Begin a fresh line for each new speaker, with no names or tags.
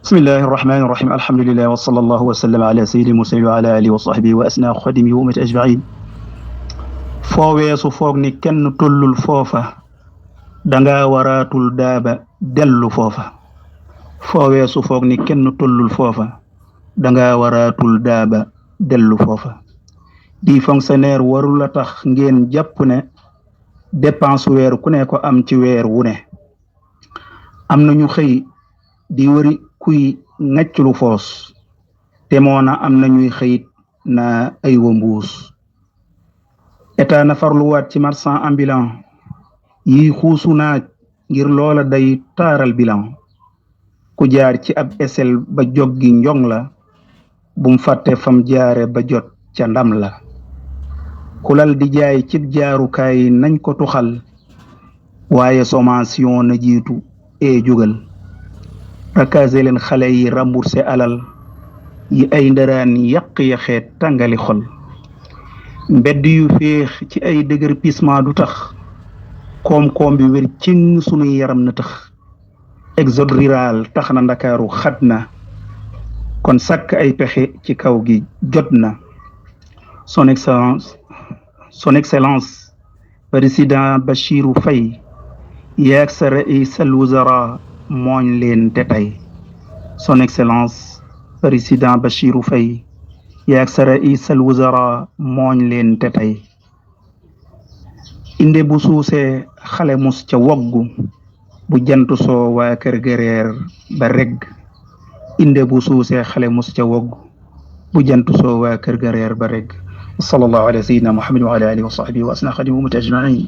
bismillahi irrahmani irrahim alhamdulilah wa sallallahu wa sallam ala sayyidil mursalin wa ala alihi wa sahbihi wa asna xadimi wa ummati ajmain foo weesu foog ni kenn tollul foofa danga waraatul daaba dellu foofa foo weesu foog ni kenn tollul foofa danga waraatul daaba dellu foofa di fonctionnaire warul a tax ngeen jàpp ne dépense weer ku ne ko am ci weer wu ne am na ñu xëy di wëri kuy ŋacclu foos te moona am na ñuy xëyit na ay wambuus état na farluwaat ci marchand ambulant yi xuusu naaj ngir loola day taaral bilan ku jaar ci ab esel ba joggi njong la bum fàtte fam jaare ba jot ca ndam la kulal di jaay cib jaarukaay nañ ko tuxal waaye sommation na jiitu jógal rakaase leen xale yi remboursé alal yi ay ndaraan yàq-yaxeet tàngali xol mbedd yu féex ci ay déguerpissement du tax koom-koom bi wér cing sunuy yaram na tax exode rural tax na ndakaaru xat na kon sàkk ay pexe ci kaw gi jot na son excellence président Bassirou Faye yaag sa raïs al wuzara mooñ leen te tey son excellence président Bassirou Faye yaag sa raïs al wuzara mooñ leen te tey inde bu suusee xale mus ca woggu bu jant soo waa kër gereer ba regg inde bu suusee xale mus ca woggu bu jant soo waa kër gereer ba regg sallallahu ala sayyidina muhammad wa ala alihi wa sahbihi wa asna xadim ummati ajmain